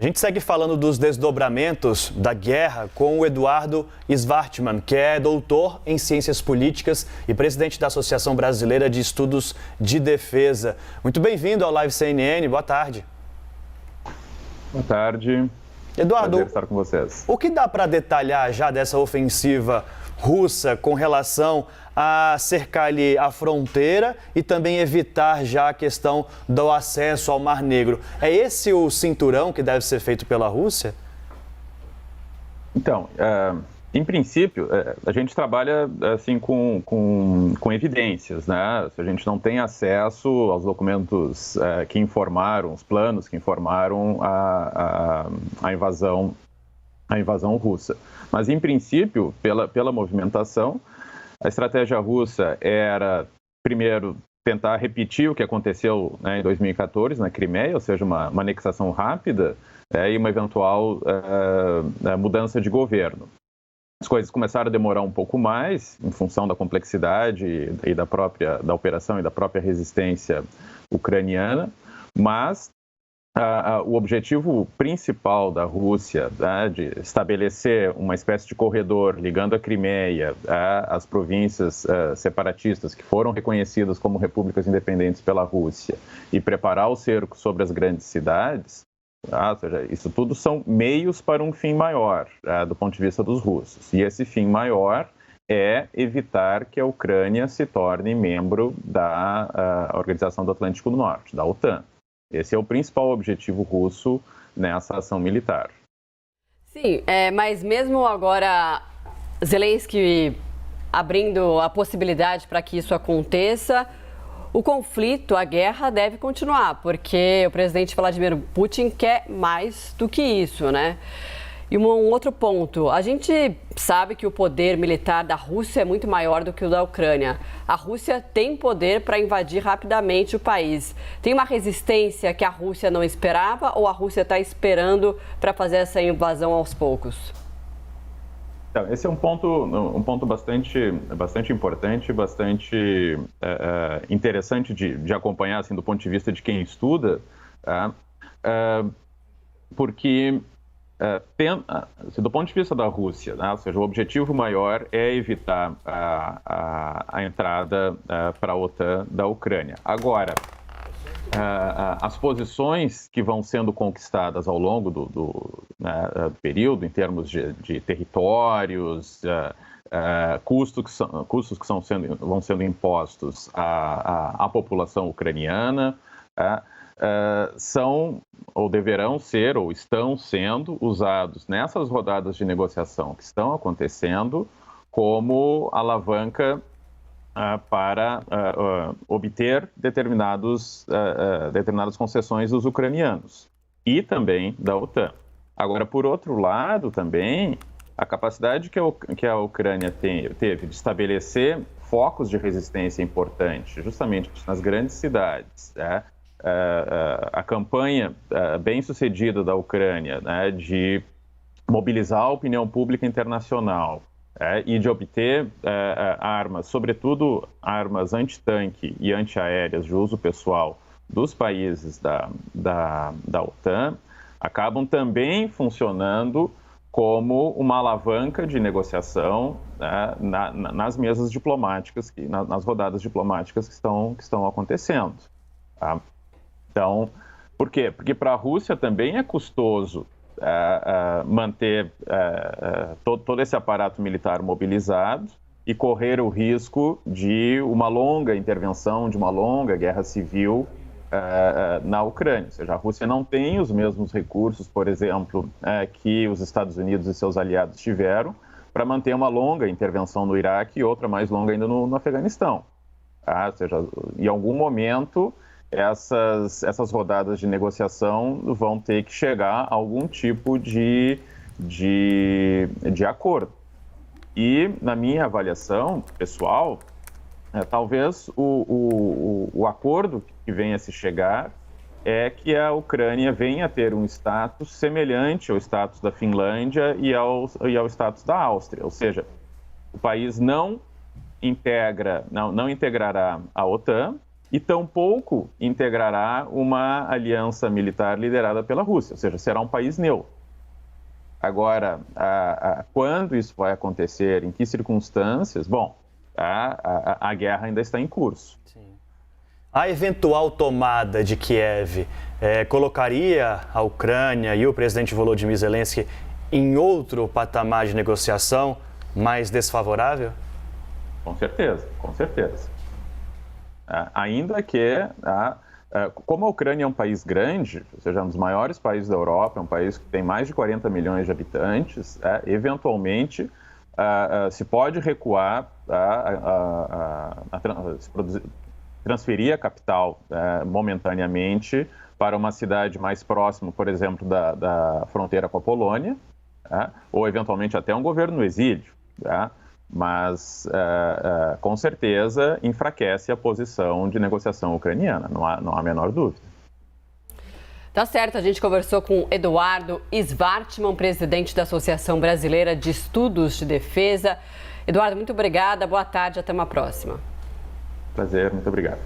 A gente segue falando dos desdobramentos da guerra com o Eduardo Schwartzman, que é doutor em Ciências Políticas e presidente da Associação Brasileira de Estudos de Defesa. Muito bem-vindo ao Live CNN, boa tarde. Boa tarde. Eduardo, prazer estar com vocês. O que dá para detalhar já dessa ofensiva russa com relação a cercar ali a fronteira e também evitar já a questão do acesso ao Mar Negro? É esse o cinturão que deve ser feito pela Rússia? Então, em princípio, a gente trabalha assim com evidências, né? Se a gente não tem acesso aos documentos que informaram, os planos que informaram a invasão russa. Mas, em princípio, pela movimentação, a estratégia russa era, primeiro, tentar repetir o que aconteceu, né, em 2014 na Crimeia, ou seja, uma anexação rápida e uma eventual mudança de governo. As coisas começaram a demorar um pouco mais, em função da complexidade e da operação e da própria resistência ucraniana, mas o objetivo principal da Rússia, de estabelecer uma espécie de corredor ligando a Crimeia às províncias separatistas que foram reconhecidas como repúblicas independentes pela Rússia e preparar o cerco sobre as grandes cidades, ou seja, isso tudo são meios para um fim maior, do ponto de vista dos russos. E esse fim maior é evitar que a Ucrânia se torne membro da Organização do Atlântico Norte, da OTAN. Esse é o principal objetivo russo nessa ação militar. Sim, mas mesmo agora Zelensky abrindo a possibilidade para que isso aconteça, o conflito, a guerra deve continuar, porque o presidente Vladimir Putin quer mais do que isso, né? E um outro ponto, a gente sabe que o poder militar da Rússia é muito maior do que o da Ucrânia. A Rússia tem poder para invadir rapidamente o país. Tem uma resistência que a Rússia não esperava ou a Rússia está esperando para fazer essa invasão aos poucos? Então, esse é um ponto bastante importante, bastante interessante de acompanhar, assim, do ponto de vista de quem estuda, porque do ponto de vista da Rússia, né, ou seja, o objetivo maior é evitar a entrada para a OTAN da Ucrânia. Agora, as posições que vão sendo conquistadas ao longo do período, em termos de territórios, custos que vão sendo impostos à população ucraniana, são, ou deverão ser, ou estão sendo usados nessas rodadas de negociação que estão acontecendo como alavanca para obter determinadas concessões dos ucranianos e também da OTAN. Agora, por outro lado, também, a capacidade que a Ucrânia teve de estabelecer focos de resistência importantes, justamente nas grandes cidades, né? A campanha bem-sucedida da Ucrânia, né, de mobilizar a opinião pública internacional e de obter armas, sobretudo armas antitanque e antiaéreas de uso pessoal dos países da OTAN, acabam também funcionando como uma alavanca de negociação, né, nas mesas diplomáticas, nas rodadas diplomáticas que estão acontecendo. Tá? Então, por quê? Porque para a Rússia também é custoso manter todo esse aparato militar mobilizado e correr o risco de uma longa intervenção, de uma longa guerra civil na Ucrânia. Ou seja, a Rússia não tem os mesmos recursos, por exemplo, que os Estados Unidos e seus aliados tiveram para manter uma longa intervenção no Iraque e outra mais longa ainda no Afeganistão. Ou seja, em algum momento essas rodadas de negociação vão ter que chegar a algum tipo de acordo. E, na minha avaliação pessoal, talvez o acordo que venha a se chegar é que a Ucrânia venha a ter um status semelhante ao status da Finlândia e ao status da Áustria. Ou seja, o país não integrará a OTAN, e tampouco integrará uma aliança militar liderada pela Rússia, ou seja, será um país neutro. Agora, quando isso vai acontecer, em que circunstâncias? Bom, a guerra ainda está em curso. Sim. A eventual tomada de Kiev colocaria a Ucrânia e o presidente Volodymyr Zelensky em outro patamar de negociação mais desfavorável? Com certeza, com certeza. Ainda que, como a Ucrânia é um país grande, ou seja, um dos maiores países da Europa, é um país que tem mais de 40 milhões de habitantes, eventualmente se pode recuar, transferir a capital momentaneamente para uma cidade mais próxima, por exemplo, da fronteira com a Polônia, ou eventualmente até um governo no exílio, mas com certeza enfraquece a posição de negociação ucraniana, não há a menor dúvida. Tá certo, a gente conversou com Eduardo Svartman, presidente da Associação Brasileira de Estudos de Defesa. Eduardo, muito obrigada, boa tarde, até uma próxima. Prazer, muito obrigado.